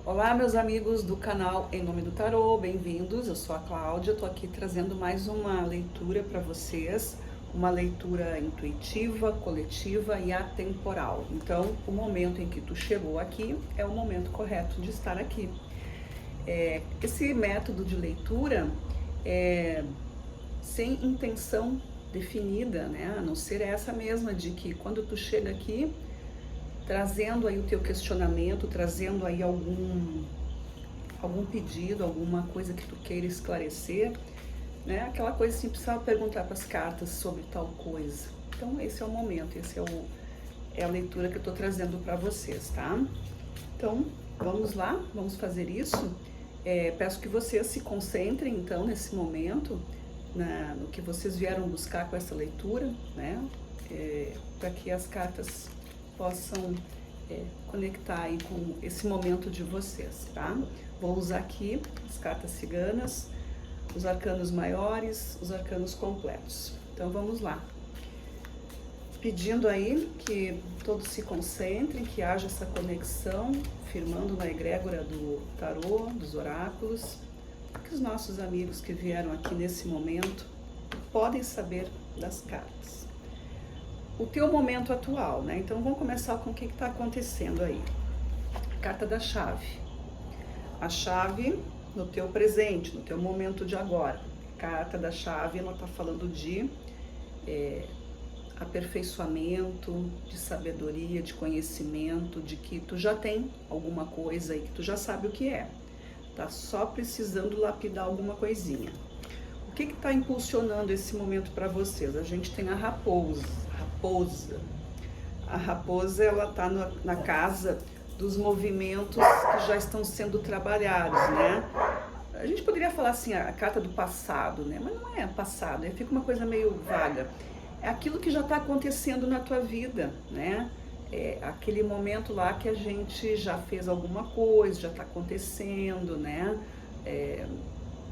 Olá, meus amigos do canal Em Nome do Tarô, bem-vindos. Eu sou a Cláudia, estou aqui trazendo mais uma leitura para vocês, uma leitura intuitiva, coletiva e atemporal. Então, o momento em que tu chegou aqui é o momento correto de estar aqui. Esse método de leitura é sem intenção definida, né? A não ser essa mesma de que quando tu chega aqui, trazendo aí o teu questionamento, trazendo aí algum pedido, alguma coisa que tu queira esclarecer, né? Aquela coisa assim, precisava perguntar para as cartas sobre tal coisa. Então esse é o momento, é a leitura que eu estou trazendo para vocês, tá? Então vamos lá, vamos fazer isso. Peço que vocês se concentrem então nesse momento, no que vocês vieram buscar com essa leitura, né? Para que as cartas possam conectar aí com esse momento de vocês, tá? Vou usar aqui as cartas ciganas, os arcanos maiores, os arcanos completos. Então vamos lá. Pedindo aí que todos se concentrem, que haja essa conexão, firmando na egrégora do tarô, dos oráculos, que os nossos amigos que vieram aqui nesse momento podem saber das cartas. O teu momento atual, né? Então vamos começar com o que está acontecendo aí. Carta da chave. A chave no teu presente, no teu momento de agora. Carta da chave, ela está falando de aperfeiçoamento, de sabedoria, de conhecimento, de que tu já tem alguma coisa aí, que tu já sabe o que é. Tá só precisando lapidar alguma coisinha. O que está impulsionando esse momento para vocês? A gente tem a raposa. A raposa, ela está na casa dos movimentos que já estão sendo trabalhados, né? A gente poderia falar assim, a carta do passado, né? Mas não é passado, fica uma coisa meio vaga. É aquilo que já está acontecendo na tua vida, né? É aquele momento lá que a gente já fez alguma coisa, já está acontecendo, né?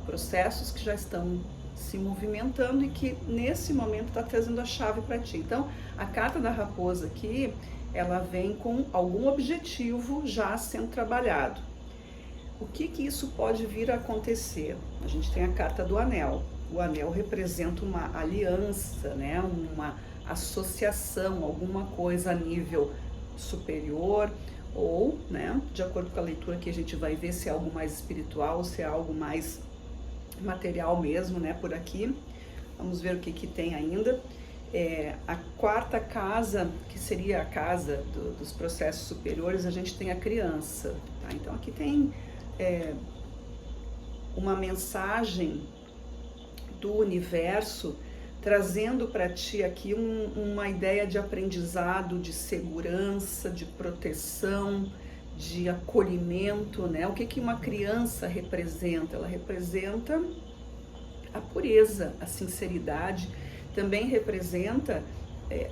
Processos que já estão se movimentando e que nesse momento está trazendo a chave para ti. Então, a carta da raposa aqui, ela vem com algum objetivo já sendo trabalhado. O que isso pode vir a acontecer? A gente tem a carta do anel. O anel representa uma aliança, né? Uma associação, alguma coisa a nível superior ou, né? De acordo com a leitura que a gente vai ver se é algo mais espiritual, se é algo mais material mesmo, né, por aqui. Vamos ver o que tem ainda. A quarta casa, que seria a casa dos processos superiores, a gente tem a criança, tá? Então aqui tem uma mensagem do universo trazendo para ti aqui uma ideia de aprendizado, de segurança, de proteção, de acolhimento, né? O que uma criança representa? Ela representa a pureza, a sinceridade, também representa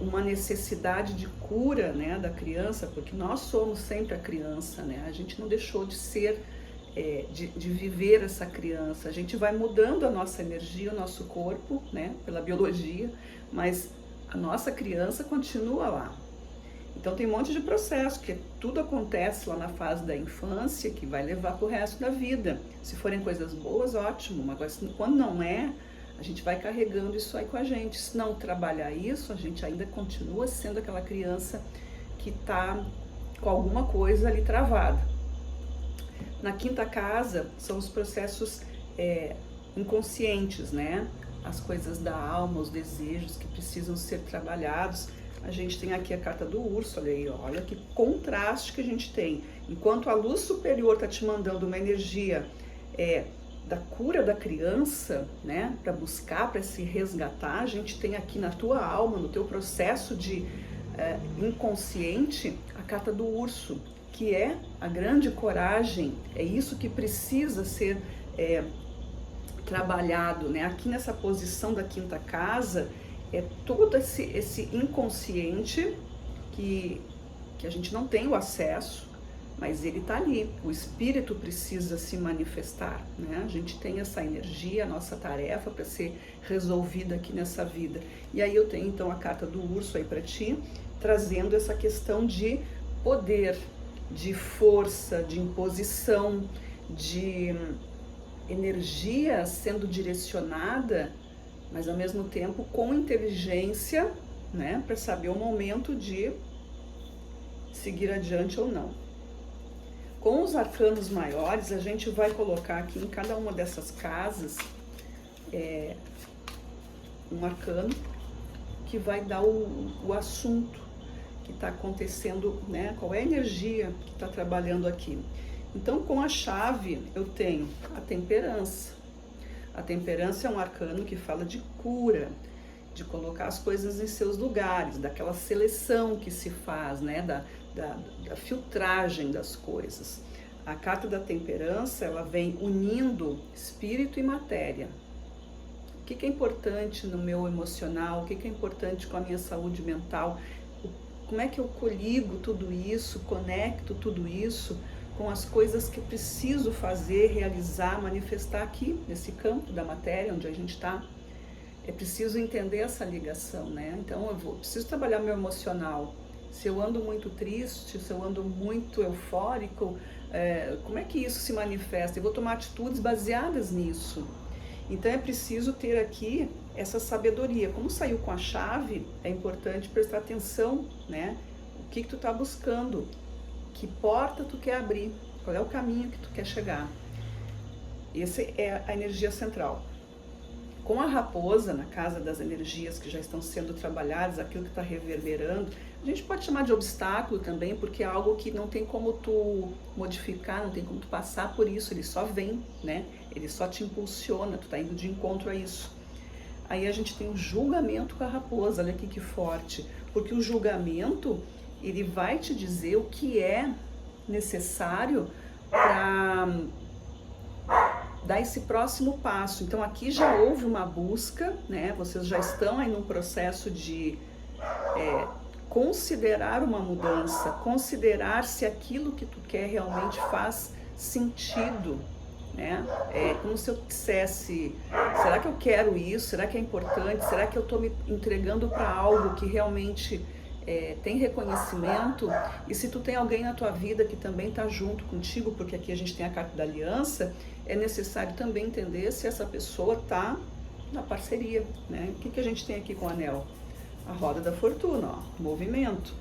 uma necessidade de cura, né, da criança, porque nós somos sempre a criança, né? A gente não deixou de ser, de viver essa criança. A gente vai mudando a nossa energia, o nosso corpo, né, pela biologia, mas a nossa criança continua lá. Então tem um monte de processo, que tudo acontece lá na fase da infância, que vai levar para o resto da vida. Se forem coisas boas, ótimo, mas quando não é, a gente vai carregando isso aí com a gente. Se não trabalhar isso, a gente ainda continua sendo aquela criança que está com alguma coisa ali travada. Na quinta casa, são os processos inconscientes, né? As coisas da alma, os desejos que precisam ser trabalhados. A gente tem aqui a carta do urso, olha aí, olha que contraste que a gente tem. Enquanto a luz superior está te mandando uma energia da cura da criança, né, para buscar, para se resgatar, a gente tem aqui na tua alma, no teu processo de inconsciente, a carta do urso, que é a grande coragem, é isso que precisa ser trabalhado, né? Aqui nessa posição da quinta casa, todo esse inconsciente que a gente não tem o acesso, mas ele está ali, o espírito precisa se manifestar, né? A gente tem essa energia, a nossa tarefa para ser resolvida aqui nessa vida. E aí eu tenho então a carta do urso aí para ti, trazendo essa questão de poder, de força, de imposição, de energia sendo direcionada, mas ao mesmo tempo com inteligência, né, para saber o momento de seguir adiante ou não. Com os arcanos maiores, a gente vai colocar aqui em cada uma dessas casas um arcano que vai dar o assunto que está acontecendo, né? Qual é a energia que está trabalhando aqui. Então, com a chave, eu tenho a temperança. A temperança é um arcano que fala de cura, de colocar as coisas em seus lugares, daquela seleção que se faz, né? Da filtragem das coisas. A carta da temperança, ela vem unindo espírito e matéria. O que é importante no meu emocional, o que é importante com a minha saúde mental, como é que eu coligo tudo isso, conecto tudo isso com as coisas que eu preciso fazer, realizar, manifestar aqui, nesse campo da matéria onde a gente está. É preciso entender essa ligação, né? Então preciso trabalhar meu emocional. Se eu ando muito triste, se eu ando muito eufórico, como é que isso se manifesta? Eu vou tomar atitudes baseadas nisso. Então é preciso ter aqui essa sabedoria. Como saiu com a chave, é importante prestar atenção, né? O que tu tá buscando? Que porta tu quer abrir? Qual é o caminho que tu quer chegar? Essa é a energia central. Com a raposa, na casa das energias que já estão sendo trabalhadas, aquilo que está reverberando, a gente pode chamar de obstáculo também, porque é algo que não tem como tu modificar, não tem como tu passar por isso, ele só vem, né? Ele só te impulsiona, tu tá indo de encontro a isso. Aí a gente tem o julgamento com a raposa, olha aqui que forte, porque o julgamento, ele vai te dizer o que é necessário para dar esse próximo passo. Então aqui já houve uma busca, né? Vocês já estão aí num processo de considerar uma mudança, considerar se aquilo que tu quer realmente faz sentido, né? É como se eu dissesse, será que eu quero isso? Será que é importante? Será que eu estou me entregando para algo que realmente tem reconhecimento? E se tu tem alguém na tua vida que também está junto contigo, porque aqui a gente tem a carta da aliança, é necessário também entender se essa pessoa está na parceria, né? O que a gente tem aqui com o anel? A roda da fortuna, ó, movimento.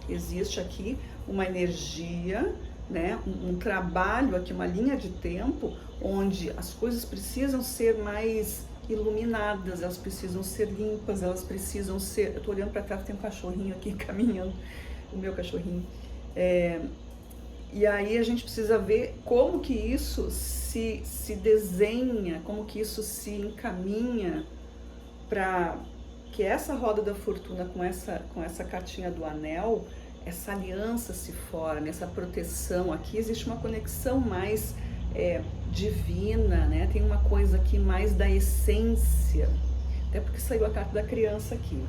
Existe aqui uma energia, né? Um trabalho aqui, uma linha de tempo onde as coisas precisam ser mais iluminadas, elas precisam ser limpas, elas precisam ser... Eu tô olhando para trás, tem um cachorrinho aqui caminhando, o meu cachorrinho. E aí a gente precisa ver como que isso se desenha, como que isso se encaminha para que essa roda da fortuna com essa cartinha do anel, essa aliança se forme, essa proteção. Aqui existe uma conexão mais divina, né? Tem uma coisa aqui mais da essência, até porque saiu a carta da criança aqui.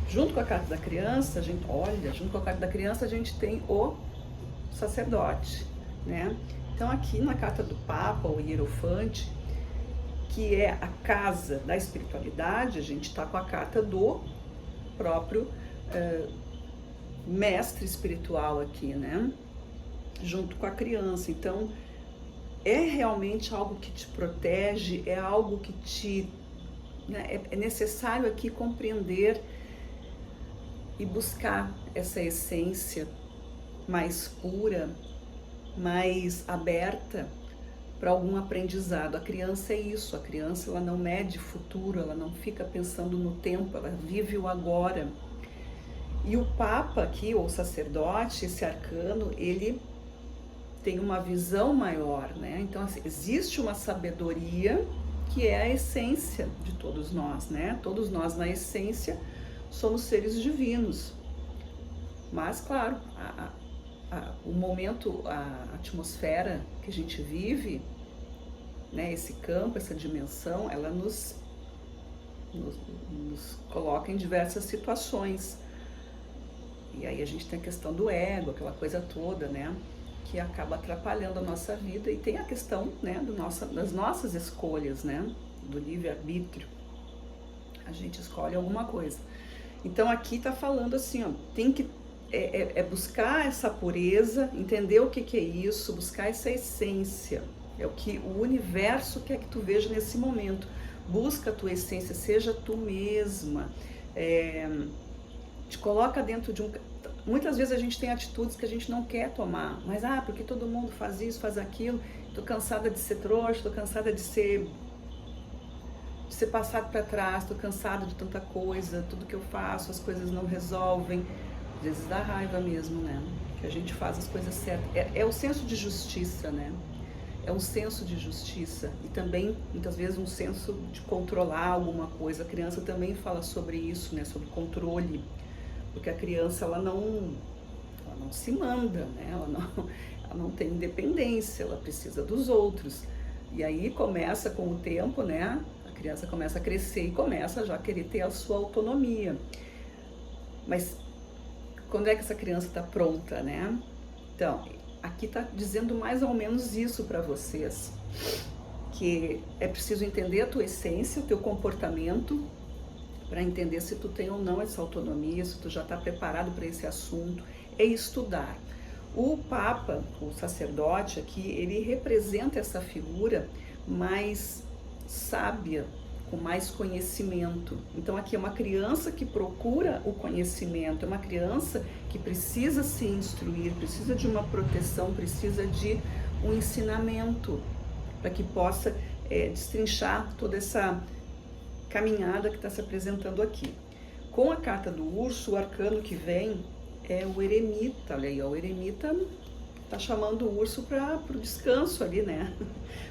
Junto com a carta da criança, junto com a carta da criança a gente tem o sacerdote, né? Então aqui na carta do Papa, o Hierofante, que é a casa da espiritualidade, a gente está com a carta do próprio mestre espiritual aqui, né? Junto com a criança. Então é realmente algo que te protege, é algo que te... né? É necessário aqui compreender e buscar essa essência mais pura, mais aberta para algum aprendizado. A criança é isso, a criança ela não mede futuro, ela não fica pensando no tempo, ela vive o agora. E o Papa aqui, ou sacerdote, esse arcano, ele tem uma visão maior, né? Então assim, existe uma sabedoria que é a essência de todos nós, né? Todos nós na essência somos seres divinos. Mas claro, o momento, a atmosfera que a gente vive, né, esse campo, essa dimensão, ela nos coloca em diversas situações. E aí a gente tem a questão do ego, aquela coisa toda, né, que acaba atrapalhando a nossa vida. E tem a questão, né, das nossas escolhas, né, do livre-arbítrio. A gente escolhe alguma coisa. Então aqui tá falando assim, ó, tem que é buscar essa pureza, entender o que é isso, buscar essa essência. É o que o universo quer que tu veja nesse momento. Busca a tua essência, seja tu mesma. Te coloca dentro de um... Muitas vezes a gente tem atitudes que a gente não quer tomar, mas porque todo mundo faz isso, faz aquilo. Tô cansada de ser trouxa, tô cansada de ser passado para trás, tô cansada de tanta coisa, tudo que eu faço, as coisas não resolvem. Às vezes dá raiva mesmo, né? Que a gente faz as coisas certas. É o senso de justiça, né? É um senso de justiça e também, muitas vezes, um senso de controlar alguma coisa. A criança também fala sobre isso, né? Sobre controle. Porque a criança, ela não se manda, né? Ela não tem independência, ela precisa dos outros. E aí começa com o tempo, né? A criança começa a crescer e começa já a querer ter a sua autonomia. Mas quando é que essa criança está pronta, né? Então, aqui está dizendo mais ou menos isso para vocês, que é preciso entender a tua essência, o teu comportamento, para entender se tu tem ou não essa autonomia, se tu já está preparado para esse assunto, é estudar. O Papa, o sacerdote aqui, ele representa essa figura mais sábia, com mais conhecimento. Então aqui é uma criança que procura o conhecimento, é uma criança que precisa se instruir, precisa de uma proteção, precisa de um ensinamento, para que possa destrinchar toda essa caminhada que está se apresentando aqui. Com a carta do urso, o arcano que vem é o eremita. Olha aí, ó, o eremita tá chamando o urso para o descanso ali, né?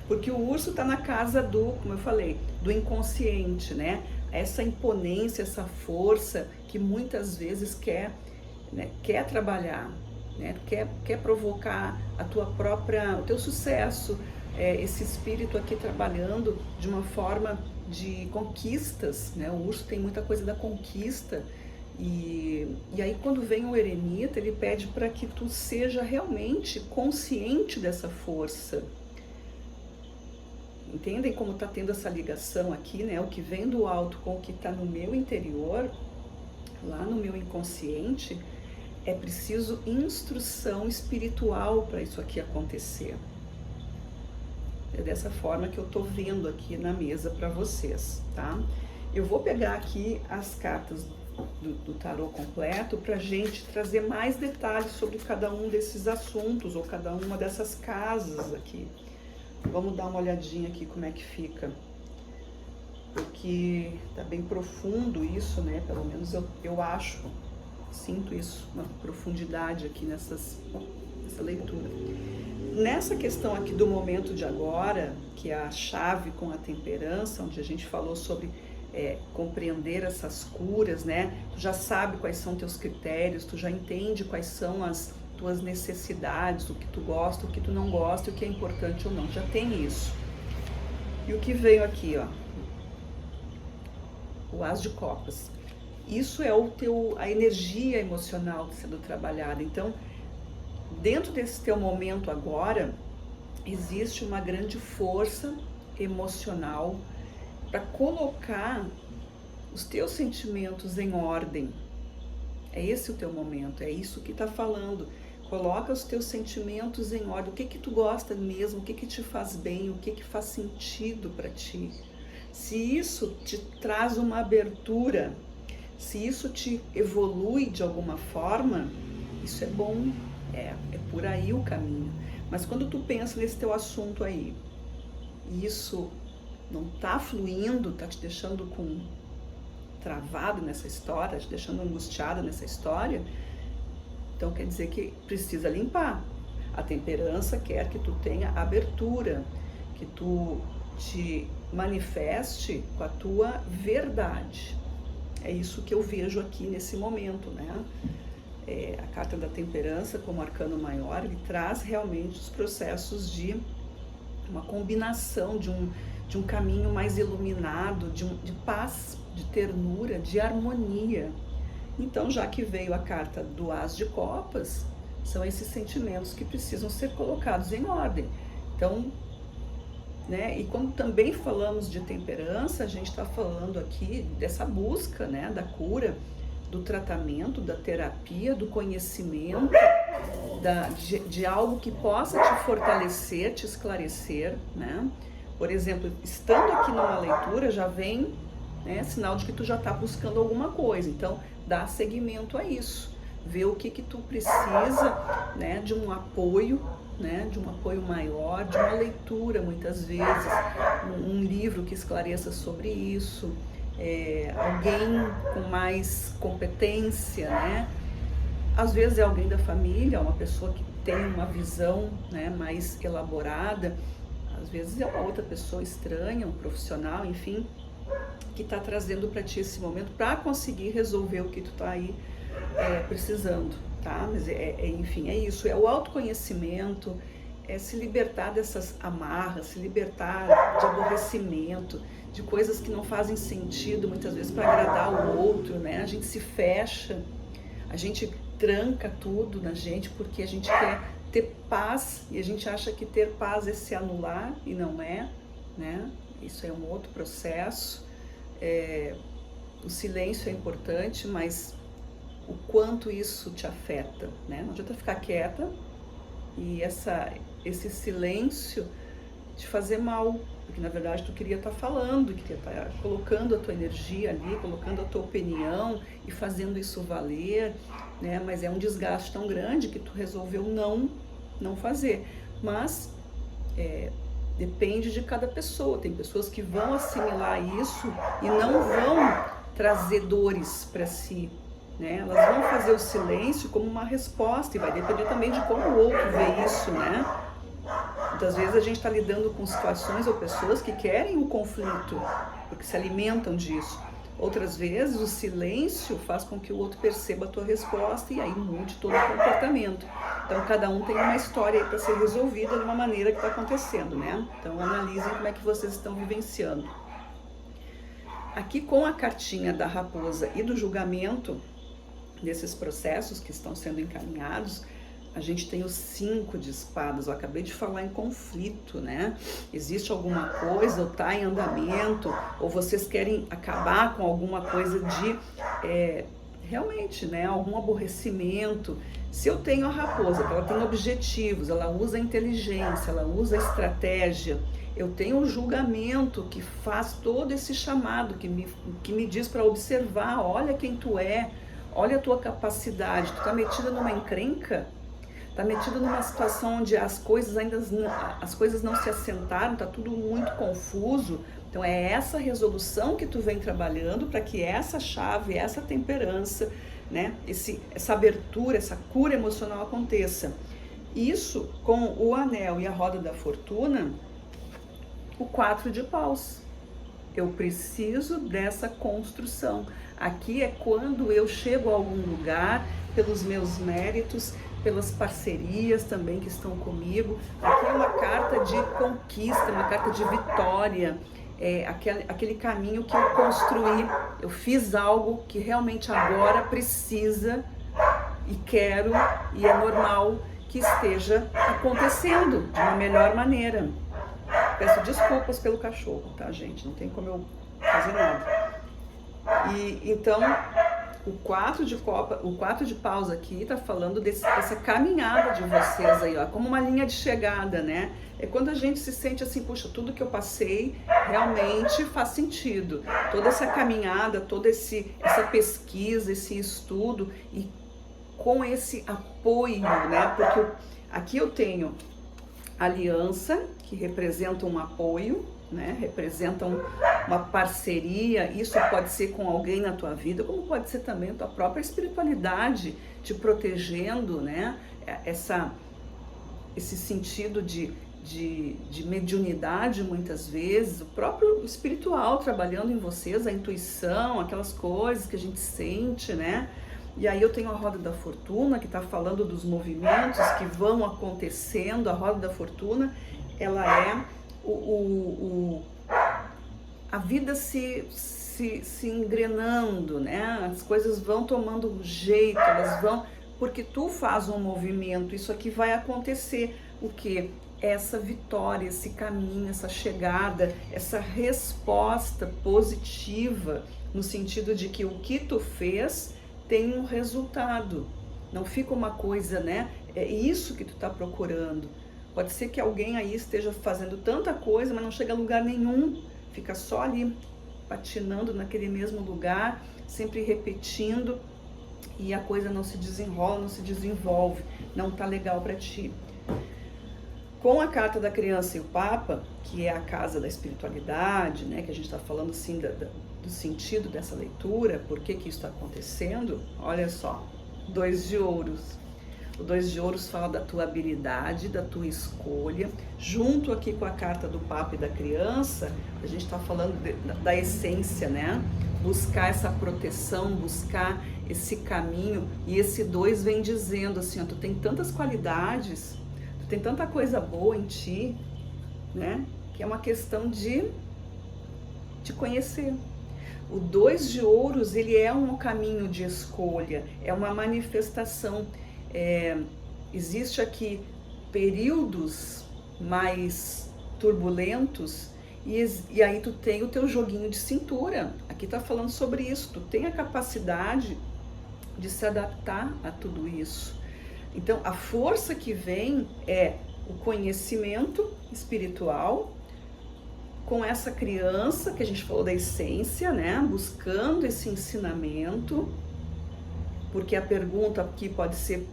Porque o urso tá na casa do, como eu falei, do inconsciente, né? Essa imponência, essa força que muitas vezes quer trabalhar, né? Quer provocar o teu sucesso, esse espírito aqui trabalhando de uma forma de conquistas, né? O urso tem muita coisa da conquista. E aí quando vem o eremita, ele pede para que tu seja realmente consciente dessa força. Entendem como está tendo essa ligação aqui, né? O que vem do alto com o que está no meu interior, lá no meu inconsciente, é preciso instrução espiritual para isso aqui acontecer. É dessa forma que eu estou vendo aqui na mesa para vocês, tá? Eu vou pegar aqui as cartas do tarô completo para a gente trazer mais detalhes sobre cada um desses assuntos ou cada uma dessas casas aqui. Vamos dar uma olhadinha aqui como é que fica, porque tá bem profundo isso, né? Pelo menos eu acho, sinto isso, uma profundidade aqui nessa leitura. Nessa questão aqui do momento de agora, que é a chave com a temperança, onde a gente falou sobre compreender essas curas, né? Tu já sabe quais são teus critérios, tu já entende quais são as tuas necessidades, o que tu gosta, o que tu não gosta, o que é importante ou não, já tem isso. E o que veio aqui, ó, o As de Copas. Isso é a energia emocional sendo trabalhada. Então, dentro desse teu momento agora, existe uma grande força emocional para colocar os teus sentimentos em ordem. É esse o teu momento, é isso que está falando. Coloca os teus sentimentos em ordem. O que tu gosta mesmo, o que te faz bem, o que faz sentido para ti. Se isso te traz uma abertura, se isso te evolui de alguma forma, isso é bom, é por aí o caminho. Mas quando tu pensa nesse teu assunto aí, e isso não tá fluindo, tá te deixando travado nessa história, te deixando angustiada nessa história, então quer dizer que precisa limpar. A temperança quer que tu tenha abertura, que tu te manifeste com a tua verdade. É isso que eu vejo aqui nesse momento, né? A carta da temperança, como arcano maior, ele traz realmente os processos de uma combinação de um caminho mais iluminado, de paz, de ternura, de harmonia. Então, já que veio a carta do As de Copas, são esses sentimentos que precisam ser colocados em ordem. Então, né, e quando também falamos de temperança, a gente está falando aqui dessa busca, né, da cura, do tratamento, da terapia, do conhecimento, de algo que possa te fortalecer, te esclarecer, né? Por exemplo, estando aqui numa leitura já vem, né, sinal de que tu já está buscando alguma coisa. Então, dá seguimento a isso. Vê o que tu precisa, né, de um apoio, né, de um apoio maior, de uma leitura, muitas vezes, um livro que esclareça sobre isso, alguém com mais competência, né? Às vezes é alguém da família, uma pessoa que tem uma visão, né, mais elaborada, às vezes é uma outra pessoa estranha, um profissional, enfim, que está trazendo para ti esse momento para conseguir resolver o que tu está aí precisando, tá? Mas enfim, é isso, é o autoconhecimento, é se libertar dessas amarras, se libertar de aborrecimento, de coisas que não fazem sentido muitas vezes para agradar o outro, né? A gente se fecha, a gente tranca tudo na gente porque a gente quer ter paz e a gente acha que ter paz é se anular e não é, né? Isso é um outro processo. O silêncio é importante, mas o quanto isso te afeta, né? Não adianta ficar quieta e esse silêncio te fazer mal, porque na verdade tu queria estar falando, queria estar colocando a tua energia ali, colocando a tua opinião e fazendo isso valer, né? Mas é um desgaste tão grande que tu resolveu não fazer. Mas depende de cada pessoa. Tem pessoas que vão assimilar isso e não vão trazer dores para si, né? Elas vão fazer o silêncio como uma resposta e vai depender também de como o outro vê isso, né? Muitas vezes a gente está lidando com situações ou pessoas que querem o conflito, porque se alimentam disso. Outras vezes o silêncio faz com que o outro perceba a tua resposta e aí mude todo o comportamento. Então cada um tem uma história aí para ser resolvida de uma maneira que está acontecendo, né? Então analisem como é que vocês estão vivenciando. Aqui com a cartinha da raposa e do julgamento desses processos que estão sendo encaminhados, a gente tem os 5 de espadas. Eu acabei de falar em conflito, né? Existe alguma coisa, ou tá em andamento, ou vocês querem acabar com alguma coisa de realmente, né? Algum aborrecimento. Se eu tenho a raposa, que ela tem objetivos, ela usa inteligência, ela usa estratégia. Eu tenho o julgamento que faz todo esse chamado, que me diz para observar, olha quem tu é, olha a tua capacidade. Tu tá metida numa encrenca? Tá metido numa situação onde as coisas não se assentaram, tá tudo muito confuso. Então é essa resolução que tu vem trabalhando para que essa chave, essa temperança, né, essa abertura, essa cura emocional aconteça. Isso com o anel e a roda da fortuna, o 4 de paus. Eu preciso dessa construção. Aqui é quando eu chego a algum lugar pelos meus méritos, pelas parcerias também que estão comigo. Aqui é uma carta de conquista, uma carta de vitória, aquele caminho que eu construí. Eu fiz algo que realmente agora precisa e quero, e é normal que esteja acontecendo de uma melhor maneira. Peço desculpas pelo cachorro, tá, gente? Não tem como eu fazer nada. E então o 4 de paus aqui tá falando dessa caminhada de vocês aí, ó, como uma linha de chegada, né? É quando a gente se sente assim, puxa, tudo que eu passei realmente faz sentido. Toda essa caminhada, toda essa pesquisa, esse estudo e com esse apoio, né? Porque aqui eu tenho aliança, que representa um apoio, né? Representam uma parceria. Isso pode ser com alguém na tua vida, como pode ser também a tua própria espiritualidade te protegendo, né? Esse sentido de mediunidade muitas vezes, o próprio espiritual trabalhando em vocês, a intuição, aquelas coisas que a gente sente, né? E aí eu tenho a roda da fortuna, que está falando dos movimentos que vão acontecendo. A roda da fortuna, ela é a vida se engrenando, né? As coisas vão tomando jeito, elas vão, porque tu faz um movimento, isso aqui vai acontecer. O que? Essa vitória, esse caminho, essa chegada, essa resposta positiva, no sentido de que o que tu fez tem um resultado. Não fica uma coisa, né? É isso que tu está procurando. Pode ser que alguém aí esteja fazendo tanta coisa, mas não chega a lugar nenhum. Fica só ali patinando naquele mesmo lugar, sempre repetindo, e a coisa não se desenrola, não se desenvolve, não tá legal para ti. Com a carta da criança e o Papa, que é a casa da espiritualidade, né, que a gente está falando assim do sentido dessa leitura, por que isso está acontecendo, olha só, 2 de ouros. O 2 de ouros fala da tua habilidade, da tua escolha. Junto aqui com a carta do Papa e da criança, a gente está falando da essência, né? Buscar essa proteção, buscar esse caminho. E esse 2 vem dizendo assim, ó, tu tem tantas qualidades, tu tem tanta coisa boa em ti, né? Que é uma questão de te conhecer. O 2 de ouros, ele é um caminho de escolha, é uma manifestação. Existe aqui períodos mais turbulentos e aí tu tem o teu joguinho de cintura. Aqui tá falando sobre isso, tu tem a capacidade de se adaptar a tudo isso. Então a força que vem é o conhecimento espiritual com essa criança que a gente falou da essência, né? Buscando esse ensinamento, porque a pergunta aqui pode ser: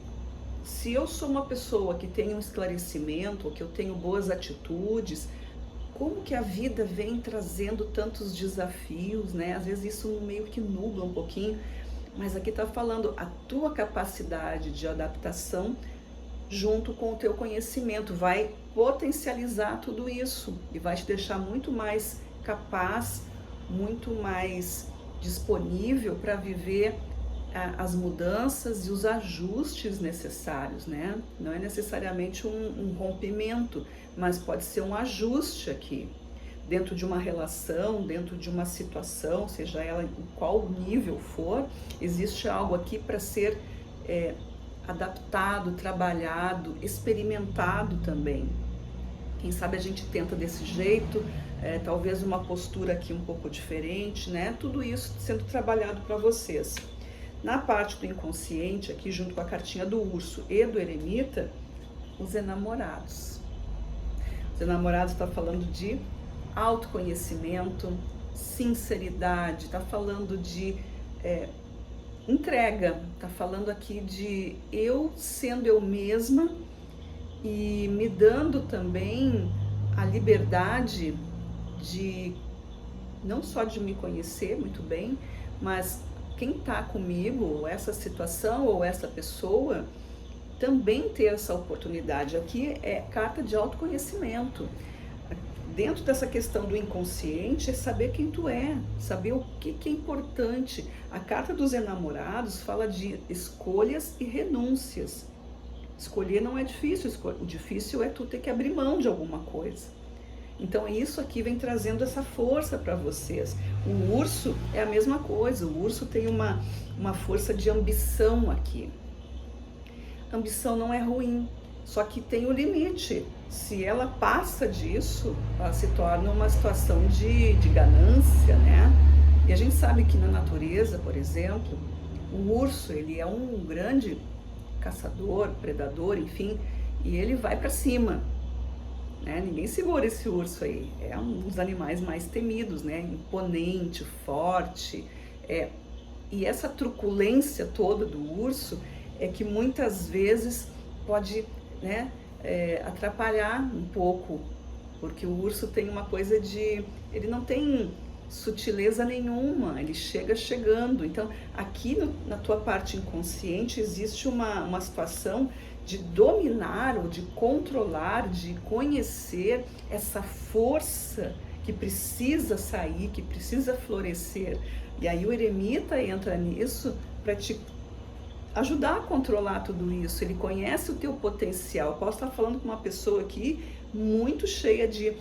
se eu sou uma pessoa que tem um esclarecimento, ou que eu tenho boas atitudes, como que a vida vem trazendo tantos desafios, né? Às vezes isso meio que nubla um pouquinho, mas aqui está falando a tua capacidade de adaptação junto com o teu conhecimento, vai potencializar tudo isso e vai te deixar muito mais capaz, muito mais disponível para viver as mudanças e os ajustes necessários, né? Não é necessariamente um rompimento, mas pode ser um ajuste aqui, dentro de uma relação, dentro de uma situação, seja ela em qual nível for, existe algo aqui para ser adaptado, trabalhado, experimentado também. Quem sabe a gente tenta desse jeito, talvez uma postura aqui um pouco diferente, né? Tudo isso sendo trabalhado para vocês. Na parte do inconsciente, aqui junto com a cartinha do urso e do eremita, os enamorados. Os enamorados está falando de autoconhecimento, sinceridade, está falando de entrega, está falando aqui de eu sendo eu mesma e me dando também a liberdade de não só de me conhecer muito bem, mas quem está comigo, ou essa situação, ou essa pessoa, também ter essa oportunidade. Aqui é carta de autoconhecimento. Dentro dessa questão do inconsciente, é saber quem tu é, saber o que é importante. A carta dos enamorados fala de escolhas e renúncias. Escolher não é difícil, o difícil é tu ter que abrir mão de alguma coisa. Então isso aqui vem trazendo essa força para vocês. O urso é a mesma coisa, o urso tem uma força de ambição aqui. Ambição não é ruim, só que tem o limite. Se ela passa disso, ela se torna uma situação de ganância, né? E a gente sabe que na natureza, por exemplo, o urso, ele é um grande caçador, predador, enfim, e ele vai para cima. Né? Ninguém segura esse urso aí, é um dos animais mais temidos, né? Imponente, forte, e essa truculência toda do urso é que muitas vezes pode, né, atrapalhar um pouco, porque o urso tem uma coisa de, ele não tem sutileza nenhuma, ele chega chegando. Então aqui na tua parte inconsciente existe uma situação de dominar ou de controlar, de conhecer essa força que precisa sair, que precisa florescer. E aí o eremita entra nisso para te ajudar a controlar tudo isso. Ele conhece o teu potencial. Eu posso estar falando com uma pessoa aqui muito cheia de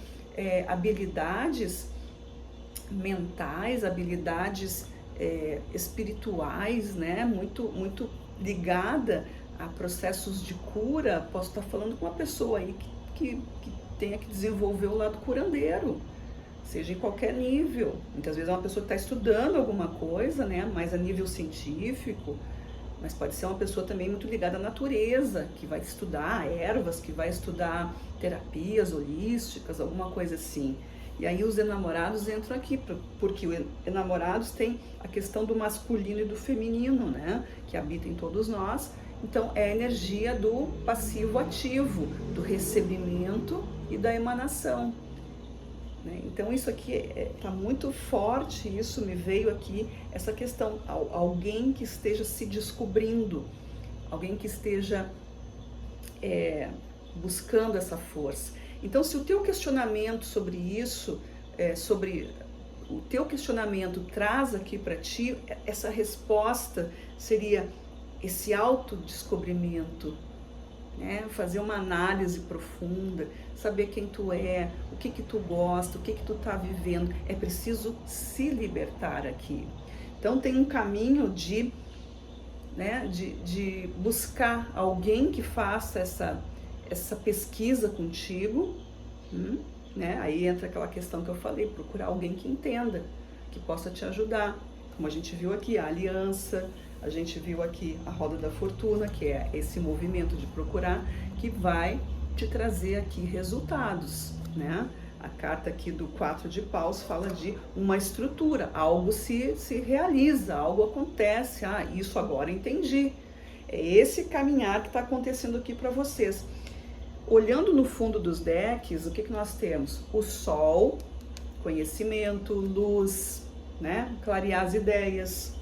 habilidades mentais, habilidades espirituais, né? Muito ligada a processos de cura. Posso estar falando com uma pessoa aí que tenha que desenvolver o lado curandeiro, seja em qualquer nível. Muitas vezes é uma pessoa que está estudando alguma coisa, né, mais a nível científico, mas pode ser uma pessoa também muito ligada à natureza, que vai estudar ervas, que vai estudar terapias holísticas, alguma coisa assim. E aí os enamorados entram aqui, porque os enamorados têm a questão do masculino e do feminino, né, que habita em todos nós. Então é a energia do passivo ativo, do recebimento e da emanação. Então isso aqui está muito forte, isso me veio aqui, essa questão, alguém que esteja se descobrindo, alguém que esteja buscando essa força. Então se o teu questionamento sobre isso, sobre o teu questionamento traz aqui para ti, essa resposta seria esse autodescobrimento, né? Fazer uma análise profunda, saber quem tu é, o que tu gosta, o que tu tá vivendo. É preciso se libertar aqui. Então tem um caminho de buscar alguém que faça essa pesquisa contigo, né? Aí entra aquela questão que eu falei, procurar alguém que entenda, que possa te ajudar. Como a gente viu aqui, a aliança, a gente viu aqui a roda da fortuna, que é esse movimento de procurar, que vai te trazer aqui resultados, né? A carta aqui do 4 de paus fala de uma estrutura, algo se realiza, algo acontece, isso agora entendi. É esse caminhar que está acontecendo aqui para vocês. Olhando no fundo dos decks, o que nós temos? O sol, conhecimento, luz, né? Clarear as ideias.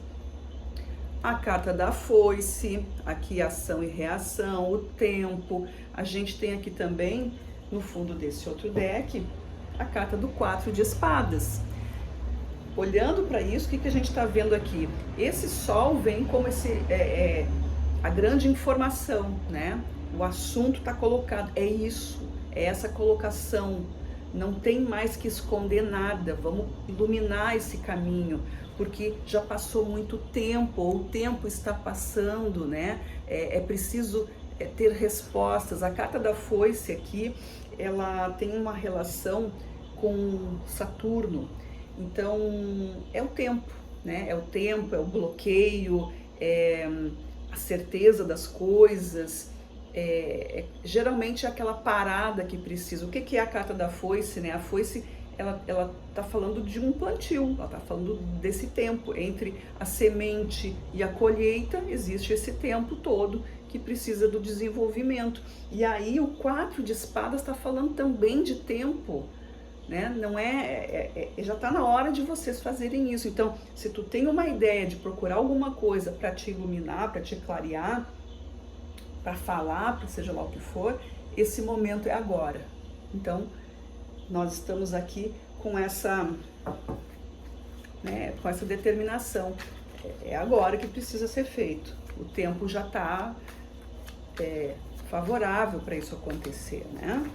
A carta da foice, aqui ação e reação, o tempo. A gente tem aqui também, no fundo desse outro deck, a carta do 4 de espadas. Olhando para isso, o que a gente está vendo aqui? Esse sol vem como a grande informação, né? O assunto está colocado, é isso, é essa colocação. Não tem mais que esconder nada, vamos iluminar esse caminho, porque já passou muito tempo, ou o tempo está passando, né? É preciso ter respostas. A carta da foice aqui, ela tem uma relação com Saturno, então é o tempo, né? É o tempo, é o bloqueio, é a certeza das coisas, geralmente é aquela parada que precisa. O que é a carta da foice, né? A foice, ela tá falando de um plantio, ela tá falando desse tempo entre a semente e a colheita. Existe esse tempo todo que precisa do desenvolvimento. E aí o 4 de espadas está falando também de tempo, né? Não já está na hora de vocês fazerem isso. Então, se tu tem uma ideia de procurar alguma coisa para te iluminar, para te clarear, para falar, para seja lá o que for, esse momento é agora. Então, nós estamos aqui com essa, né, com essa determinação. É agora que precisa ser feito. O tempo já está favorável para isso acontecer, né?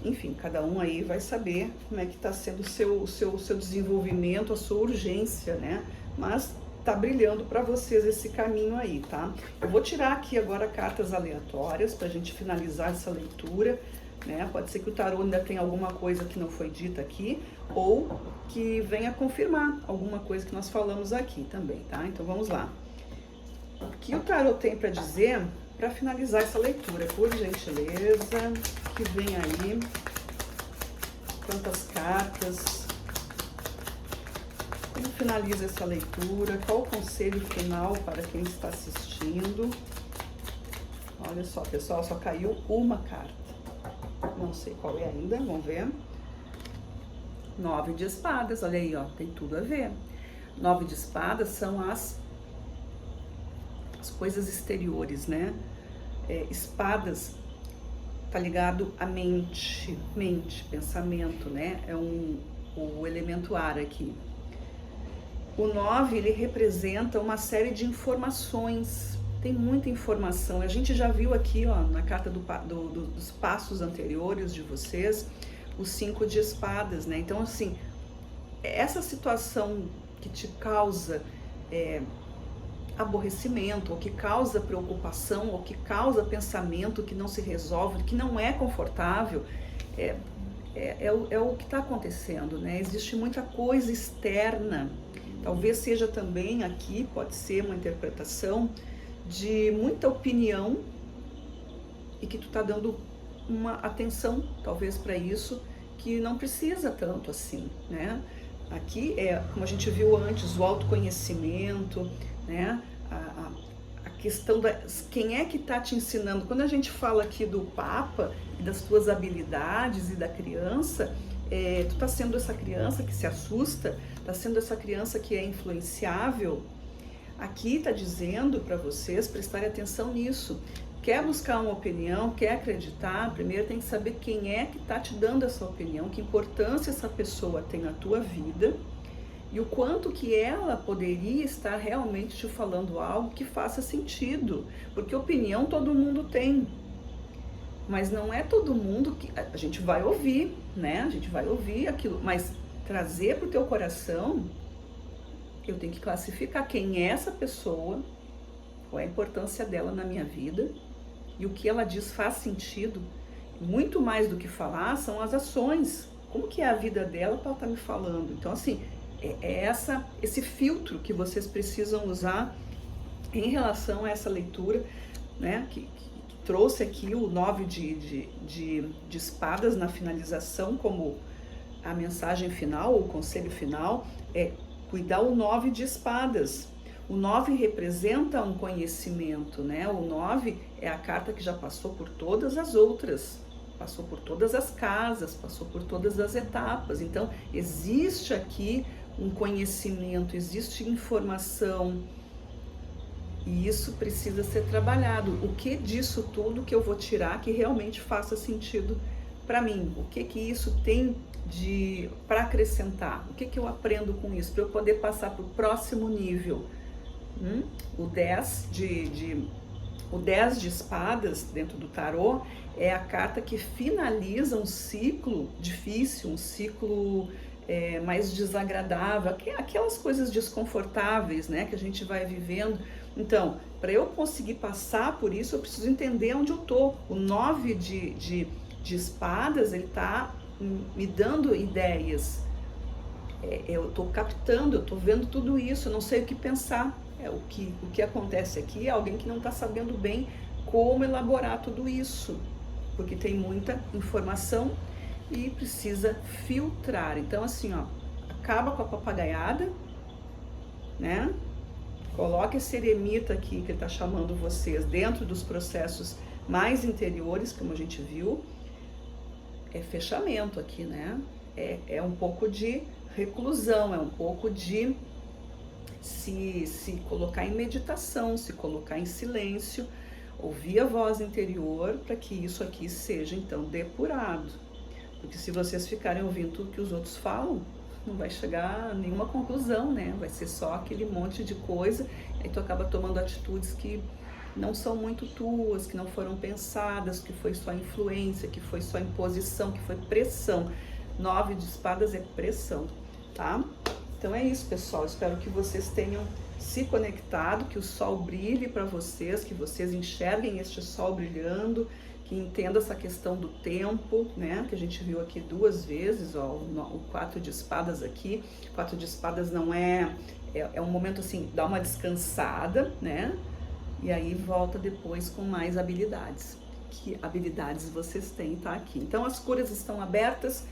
Enfim, cada um aí vai saber como é que está sendo o seu desenvolvimento, a sua urgência, né? Mas tá brilhando para vocês esse caminho aí, tá? Eu vou tirar aqui agora cartas aleatórias pra gente finalizar essa leitura, né? Pode ser que o tarô ainda tenha alguma coisa que não foi dita aqui, ou que venha confirmar alguma coisa que nós falamos aqui também, tá? Então vamos lá. O que o tarô tem para dizer para finalizar essa leitura, por gentileza, que vem aí, quantas cartas, como finaliza essa leitura, qual o conselho final para quem está assistindo. Olha só, pessoal, só caiu uma carta, não sei qual é ainda, vamos ver. 9 de espadas, olha aí, ó, tem tudo a ver. 9 de espadas são as coisas exteriores, né? Espadas tá ligado à mente, pensamento, né? É o elemento ar aqui. O 9, ele representa uma série de informações, tem muita informação. A gente já viu aqui, ó, na carta dos passos anteriores de vocês, o 5 de espadas, né? Então, assim, essa situação que te causa aborrecimento, ou que causa preocupação, ou que causa pensamento que não se resolve, que não é confortável, é o que está acontecendo, né? Existe muita coisa externa. Talvez seja também aqui, pode ser uma interpretação de muita opinião e que tu tá dando uma atenção, talvez, para isso, que não precisa tanto assim, né? Aqui como a gente viu antes, o autoconhecimento, né? A questão da quem é que está te ensinando. Quando a gente fala aqui do Papa e das tuas habilidades e da criança, tu está sendo essa criança que se assusta, está sendo essa criança que é influenciável. Aqui está dizendo para vocês prestarem atenção nisso. Quer buscar uma opinião, quer acreditar, primeiro tem que saber quem é que está te dando essa opinião, que importância essa pessoa tem na tua vida e o quanto que ela poderia estar realmente te falando algo que faça sentido. Porque opinião todo mundo tem, mas não é todo mundo que... A gente vai ouvir, né? A gente vai ouvir aquilo, mas trazer para o teu coração, eu tenho que classificar quem é essa pessoa, qual é a importância dela na minha vida, e o que ela diz faz sentido. Muito mais do que falar são as ações. Como que é a vida dela para ela estar me falando? Então, assim, esse filtro que vocês precisam usar em relação a essa leitura, né? Que trouxe aqui o 9 de espadas na finalização como a mensagem final, o conselho final, cuidar o 9 de espadas. O 9 representa um conhecimento, né? O 9 é a carta que já passou por todas as outras, passou por todas as casas, passou por todas as etapas. Então, existe aqui um conhecimento, existe informação, e isso precisa ser trabalhado. O que disso tudo que eu vou tirar que realmente faça sentido para mim? O que isso tem para acrescentar? O que eu aprendo com isso? Para eu poder passar para o próximo nível. O 10 de espadas dentro do tarô é a carta que finaliza um ciclo difícil, um ciclo mais desagradável, aquelas coisas desconfortáveis, né, que a gente vai vivendo. Então, para eu conseguir passar por isso, eu preciso entender onde eu tô. O 9 de espadas, ele tá me dando ideias. Eu tô captando, eu tô vendo tudo isso, eu não sei o que pensar. O que acontece aqui é alguém que não está sabendo bem como elaborar tudo isso, porque tem muita informação e precisa filtrar. Então, assim, ó, acaba com a papagaiada, né? Coloque esse eremita aqui que ele está chamando vocês dentro dos processos mais interiores, como a gente viu. É fechamento aqui, né? É um pouco de reclusão, é um pouco de se colocar em meditação, se colocar em silêncio, ouvir a voz interior para que isso aqui seja então depurado. Porque se vocês ficarem ouvindo tudo que os outros falam, não vai chegar a nenhuma conclusão, né? Vai ser só aquele monte de coisa, aí tu acaba tomando atitudes que não são muito tuas, que não foram pensadas, que foi só influência, que foi só imposição, que foi pressão. 9 de espadas é pressão, tá? Então é isso, pessoal. Espero que vocês tenham se conectado, que o sol brilhe para vocês, que vocês enxerguem este sol brilhando, que entendam essa questão do tempo, né? Que a gente viu aqui 2 vezes, ó, o 4 de espadas aqui. 4 de espadas não é um momento assim, dá uma descansada, né? E aí volta depois com mais habilidades. Que habilidades vocês têm, tá aqui. Então as curas estão abertas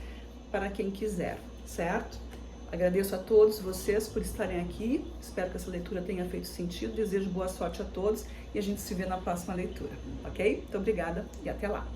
para quem quiser, certo? Agradeço a todos vocês por estarem aqui, espero que essa leitura tenha feito sentido, desejo boa sorte a todos e a gente se vê na próxima leitura, ok? Muito obrigada e até lá!